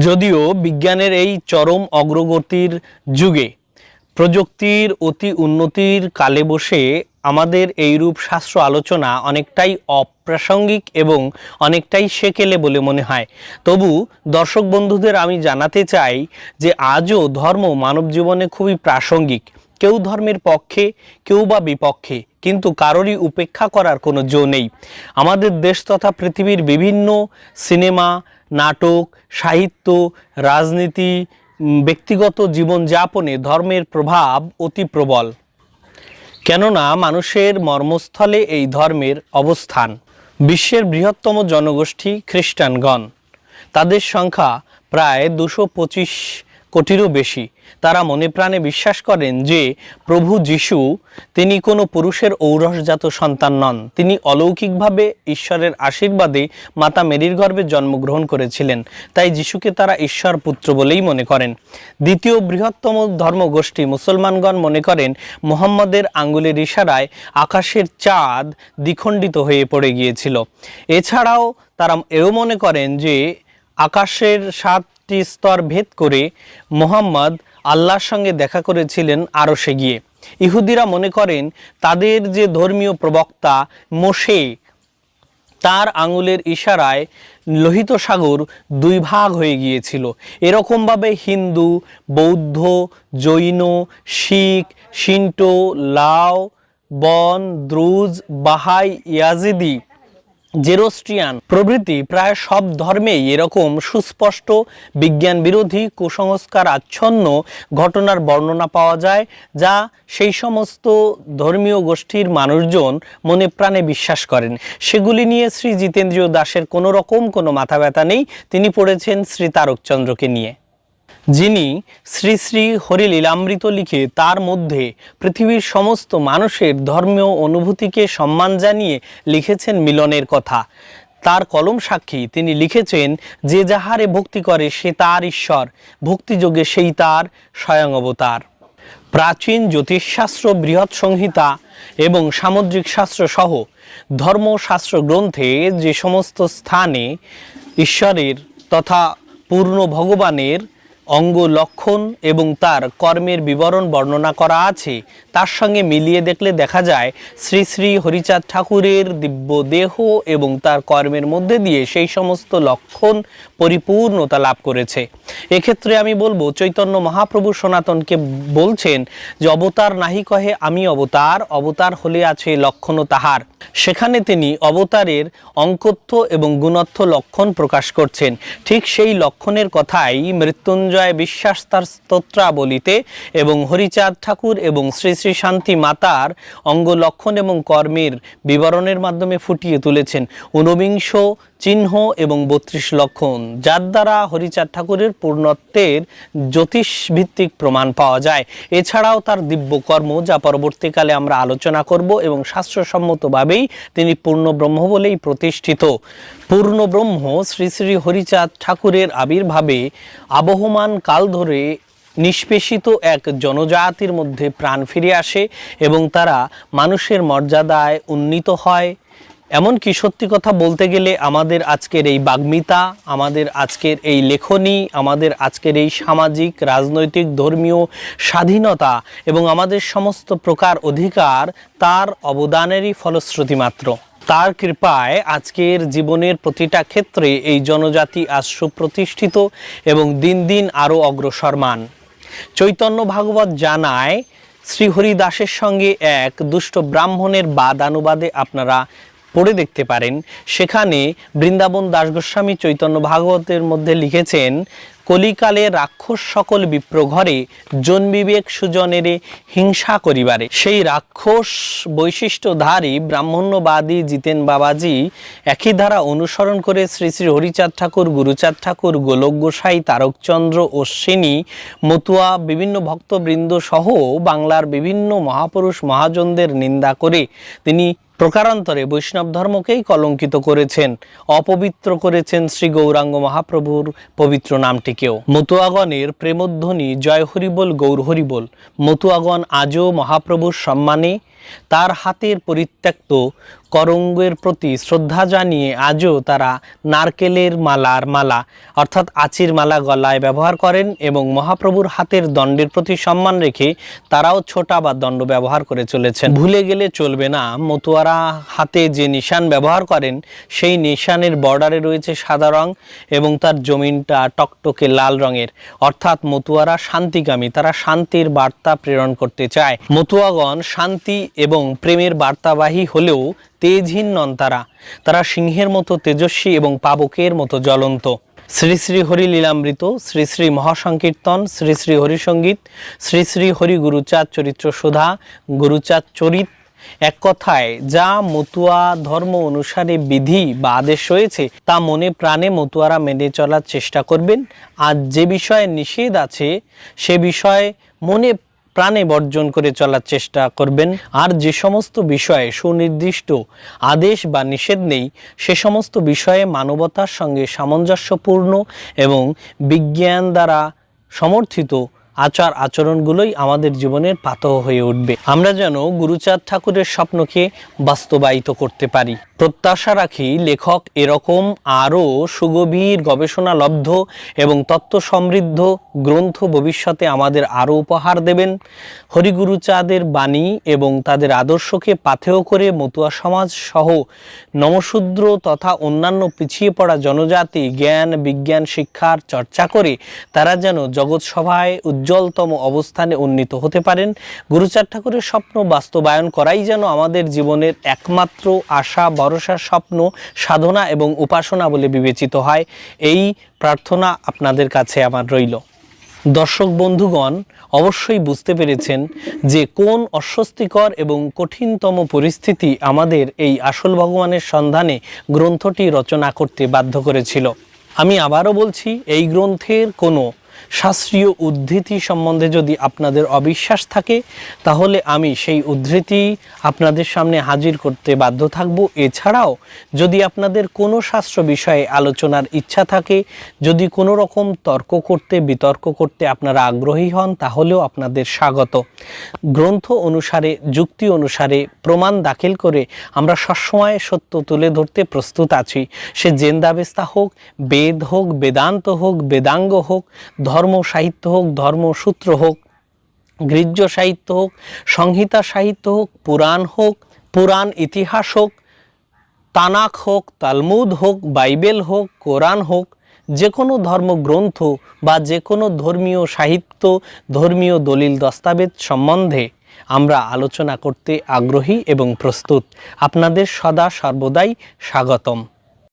যদিও বিজ্ঞানের এই চরম অগ্রগতির যুগে প্রযুক্তির অতি উন্নতির কালে বসে আমাদের এইরূপ শাস্ত্র আলোচনা অনেকটাই অপ্রাসঙ্গিক এবং অনেকটাই সেকেলে বলে মনে হয়। তবু দর্শক বন্ধুদের আমি জানাতে চাই যে আজও ধর্ম মানব জীবনে খুবই প্রাসঙ্গিক। কেউ ধর্মের পক্ষে, কেউ বা বিপক্ষে, কিন্তু কারোরই উপেক্ষা করার কোনো জো নেই। আমাদের দেশ তথা পৃথিবীর বিভিন্ন সিনেমা, নাটক, সাহিত্য, রাজনীতি, ব্যক্তিগত জীবনযাপনে ধর্মের প্রভাব অতি প্রবল। কেননা মানুষের মর্মস্থলে এই ধর্মের অবস্থান। বিশ্বের বৃহত্তম জনগোষ্ঠী খ্রিস্টানগণ, তাদের সংখ্যা প্রায় 225 কোটিরও বেশি। তারা মনে প্রাণে বিশ্বাস করেন যে প্রভু যিশু তিনি কোনো পুরুষের ঔরসজাত সন্তান নন, তিনি অলৌকিকভাবে ঈশ্বরের আশীর্বাদে মাতা মেরির গর্ভে জন্মগ্রহণ করেছিলেন। তাই যিশুকে তারা ঈশ্বর পুত্র বলেই মনে করেন। দ্বিতীয় বৃহত্তম ধর্মগোষ্ঠী মুসলমানগণ মনে করেন মুহাম্মদের আঙ্গুলের ইশারায় আকাশের চাঁদ দ্বিখণ্ডিত হয়ে পড়ে গিয়েছিল। এছাড়াও তারা এও মনে করেন যে আকাশের 7টি স্তর ভেদ করে মুহাম্মদ আল্লাহর সঙ্গে দেখা করেছিলেন আরশে গিয়ে। ইহুদিরা মনে করেন তাদের যে ধর্মীয় প্রবক্তা মোশে, তার আঙুলের ইশারায় লোহিত সাগর 2 ভাগ হয়ে গিয়েছিল। এরকমভাবে হিন্দু, বৌদ্ধ, জৈন, শিখ, শিন্টো, লাও, বন, দ্রুজ, বাহাই, ইয়াজিদি, জেরোস্ট্রিয়ান প্রভৃতি প্রায় সব ধর্মেই এরকম সুস্পষ্ট বিজ্ঞান বিরোধী কুসংস্কার আচ্ছন্ন ঘটনার বর্ণনা পাওয়া যায়, যা সেই সমস্ত ধর্মীয় গোষ্ঠীর মানুষজন মনে প্রাণে বিশ্বাস করেন। সেগুলি নিয়ে শ্রী জিতেন্দ্রীয় দাসের কোনো রকম কোনো মাথা ব্যথা নেই। তিনি পড়েছেন শ্রী তারকচন্দ্রকে নিয়ে, যিনি শ্রী শ্রী হরিলীলামৃত লিখে তার মধ্যে পৃথিবীর সমস্ত মানুষের ধর্মীয় অনুভূতিকে সম্মান জানিয়ে লিখেছেন মিলনের কথা। তার কলম সাক্ষী, তিনি লিখেছেন যে যাহারে ভক্তি করে সে তার ঈশ্বর, ভক্তিযোগে সেই তার স্বয়ং অবতার। প্রাচীন জ্যোতিষশাস্ত্র, বৃহৎ সংহিতা এবং সামুদ্রিক শাস্ত্র সহ ধর্মশাস্ত্র গ্রন্থে যে সমস্ত স্থানে ঈশ্বরের তথা পূর্ণ ভগবানের অঙ্গ লক্ষণ এবং তার কর্মের বিবরণ বর্ণনা করা আছে, তার সঙ্গে মিলিয়ে দেখলে দেখা যায় শ্রী শ্রী হরিচাঁদ ঠাকুরের দিব্য দেহ এবং তার কর্মের মধ্যে দিয়ে সেই সমস্ত লক্ষণ পরিপূর্ণতা লাভ করেছে। এক্ষেত্রে আমি বলবো চৈতন্য মহাপ্রভু সনাতনকে বলছেন যে অবতার নাহি কহে আমি অবতার, অবতার হলে আছে লক্ষণ তাহার। সেখানে তিনি অবতারের অঙ্কত্ব এবং গুণত্ব লক্ষণ প্রকাশ করছেন। ঠিক সেই লক্ষণের কথাই মৃত্যুঞ্জয় বিশ্বাস তার স্তোত্রাবলিতে এবং হরিচাঁদ ঠাকুর এবং শ্রী শ্রী শান্তি মাতার অঙ্গ লক্ষণ এবং কর্মের বিবরণের মাধ্যমে ফুটিয়ে তুলেছেন। 49 চিহ্ন এবং 32 লক্ষণ, যার দ্বারা হরিচাঁদ ঠাকুরের পূর্ণত্বের জ্যোতিষ ভিত্তিক প্রমাণ পাওয়া যায়। এছাড়াও তার দিব্য কর্ম, যা পরবর্তীকালে আমরা আলোচনা করব, এবং শাস্ত্রসম্মতভাবেই তিনি পূর্ণ ব্রহ্ম বলেই প্রতিষ্ঠিত। পূর্ণ ব্রহ্ম শ্রী শ্রী হরিচাঁদ ঠাকুরের আবির্ভাবে আবহমান কাল ধরে নিষ্পেষিত এক জনজাতির মধ্যে প্রাণ ফিরে আসে এবং তারা মানুষের মর্যাদায় উন্নীত হয়। এমনকি সত্যি কথা বলতে গেলে আমাদের আজকের এই বাগ্মিতা, আমাদের আজকের এই লেখনী, আমাদের আজকের এই সামাজিক, রাজনৈতিক, ধর্মীয় স্বাধীনতা এবং আমাদের সমস্ত প্রকার অধিকার তার অবদানেরই ফলশ্রুতি মাত্র। তার কৃপায় আজকের জীবনের প্রতিটা ক্ষেত্রে এই জনজাতি আজ সুপ্রতিষ্ঠিত এবং দিন দিন আরও অগ্রসরমান। চৈতন্য ভাগবত জানায় শ্রীহরি দাসের সঙ্গে এক দুষ্ট ব্রাহ্মণের বাদানুবাদে আপনারা পড়ে দেখতে পারেন। সেখানে বৃন্দাবন দাস গোস্বামী চৈতন্য ভাগবতের মধ্যে লিখেছেন, কলিকালে রাক্ষস সকল বিপ্র ঘরে জন্মিবেক সুজনেরে হিংসা করিবারে। সেই রাক্ষস বৈশিষ্ট্যধারী ব্রাহ্মণ্যবাদী জিতেন বাবাজি একই ধারা অনুসরণ করে শ্রী শ্রী হরিচাঁদ ঠাকুর, গুরুচাঁদ ঠাকুর, গোলক গোসাই, তারকচন্দ্র, অশ্বিনী, মতুয়া, বিভিন্ন ভক্তবৃন্দ সহ বাংলার বিভিন্ন মহাপুরুষ মহাজনদের নিন্দা করে তিনি প্রকারান্তরে বৈষ্ণব ধর্মকেই কলঙ্কিত করেছেন, অপবিত্র করেছেন শ্রী গৌরাঙ্গ মহাপ্রভুর পবিত্র নামটিকেও। মতুয়াগণের প্রেমধ্বনি জয় হরিবোল, গৌর হরিবোল। মতুয়াগণ আজও মহাপ্রভুর সম্মানে তার হাতের পরিত্যক্ত করঙ্গের প্রতি শ্রদ্ধা জানিয়ে আজও তারা নারকেলের মালা অর্থাৎ আচির মালা গলায় ব্যবহার করেন এবং মহাপ্রভুর হাতের দণ্ডের প্রতি সম্মান রেখে তারাও ছোটা বা দণ্ড ব্যবহার করে চলেছেন। ভুলে গেলে চলবে না, মতুয়ারা হাতে যে নিশান ব্যবহার করেন সেই নিশানের বর্ডারে রয়েছে সাদা রং এবং তার জমিনটা টকটকে লাল রঙের, অর্থাৎ মতুয়ারা শান্তিকামী, তারা শান্তির বার্তা প্রেরণ করতে চায়। মতুয়াগণ শান্তি এবং প্রেমের বার্তাবাহী হলেও তেজহীন নন তারা সিংহের মতো তেজস্বী এবং পাবকের মতো জ্বলন্ত। শ্রী শ্রী হরি লীলামৃত, শ্রী শ্রী মহাসংকীর্তন, শ্রী শ্রী হরিসঙ্গীত, শ্রী শ্রী হরি গুরুচাঁদ চরিত্র সুধা, গুরুচাঁদ চরিত, এক কথায় যা মতুয়া ধর্ম অনুসারে বিধি বা আদেশ রয়েছে তা মনে প্রাণে মতুয়ারা মেনে চলার চেষ্টা করবেন। আর যে বিষয়ে নিষেধ আছে সে বিষয়ে মনে প্রাণে বর্জন করে চলার চেষ্টা করবেন। আর যে সমস্ত বিষয়ে সুনির্দিষ্ট আদেশ বা নিষেধ নেই সে সমস্ত বিষয়ে মানবতার সঙ্গে সামঞ্জস্যপূর্ণ এবং বিজ্ঞান দ্বারা সমর্থিত আচার আচরণগুলোই আমাদের জীবনের পাথেয় হয়ে উঠবে। আমরা যেন গুরুচাঁদ ঠাকুরের স্বপ্নকে বাস্তবায়িত করতে পারি। প্রত্যাশা রাখি লেখক এরকম আরও সুগভীর গবেষণালব্ধ এবং তত্ত্ব সমৃদ্ধ গ্রন্থ ভবিষ্যতে আমাদের আরও উপহার দেবেন। হরিগুরুচাঁদের বাণী এবং তাদের আদর্শকে পাথেয় করে মতুয়া সমাজ সহ নমশূদ্র তথা অন্যান্য পিছিয়ে পড়া জনজাতি জ্ঞান বিজ্ঞান শিক্ষার চর্চা করে তারা যেন জগৎ সভায় উজ্জ্বলতম অবস্থানে উন্নীত হতে পারেন। গুরুচাঁদ ঠাকুরের স্বপ্ন বাস্তবায়ন করাই যেন আমাদের জীবনের একমাত্র আশা, ভরসা, স্বপ্ন, সাধনা এবং উপাসনা বলে বিবেচিত হয়। এই প্রার্থনা আপনাদের কাছে আমার রইল। দর্শক বন্ধুগণ, অবশ্যই বুঝতে পেরেছেন যে কোন অস্বস্তিকর এবং কঠিনতম পরিস্থিতি আমাদের এই আসল ভগবানের সন্ধানে গ্রন্থটি রচনা করতে বাধ্য করেছিল। আমি আবারও বলছি, এই গ্রন্থের কোনো শাস্ত্রীয় উদ্ধৃতি সম্বন্ধে যদি আপনাদের অবিশ্বাস থাকে তাহলে আমি সেই উদ্ধৃতি আপনাদের সামনে হাজির করতে বাধ্য থাকব। এছাড়াও যদি আপনাদের কোনো শাস্ত্র বিষয়ে আলোচনার ইচ্ছা থাকে, যদি কোনো রকম তর্ক করতে বিতর্ক করতে আপনারা আগ্রহী হন তাহলেও আপনাদের স্বাগত। গ্রন্থ অনুসারে যুক্তি অনুসারে প্রমাণ দাখিল করে আমরা সবসময় সত্য তুলে ধরতে প্রস্তুত আছি। সে জেন্দাবেস্তা হোক, বেদ হোক, বেদান্ত হোক, বেদাঙ্গ হোক, ধর্ম সাহিত্য হোক, ধর্মসূত্র হোক, গৃহ্য সাহিত্য হোক, সংহিতা সাহিত্য হোক, পুরাণ ইতিহাস হোক, তানাক হোক, তালমুদ হোক, বাইবেল হোক, কোরআন হোক, যে কোনো ধর্মগ্রন্থ বা যে কোনো ধর্মীয় সাহিত্য, ধর্মীয় দলিল দস্তাবেজ সম্বন্ধে আমরা আলোচনা করতে আগ্রহী এবং প্রস্তুত। আপনাদের সদা সর্বদাই স্বাগতম।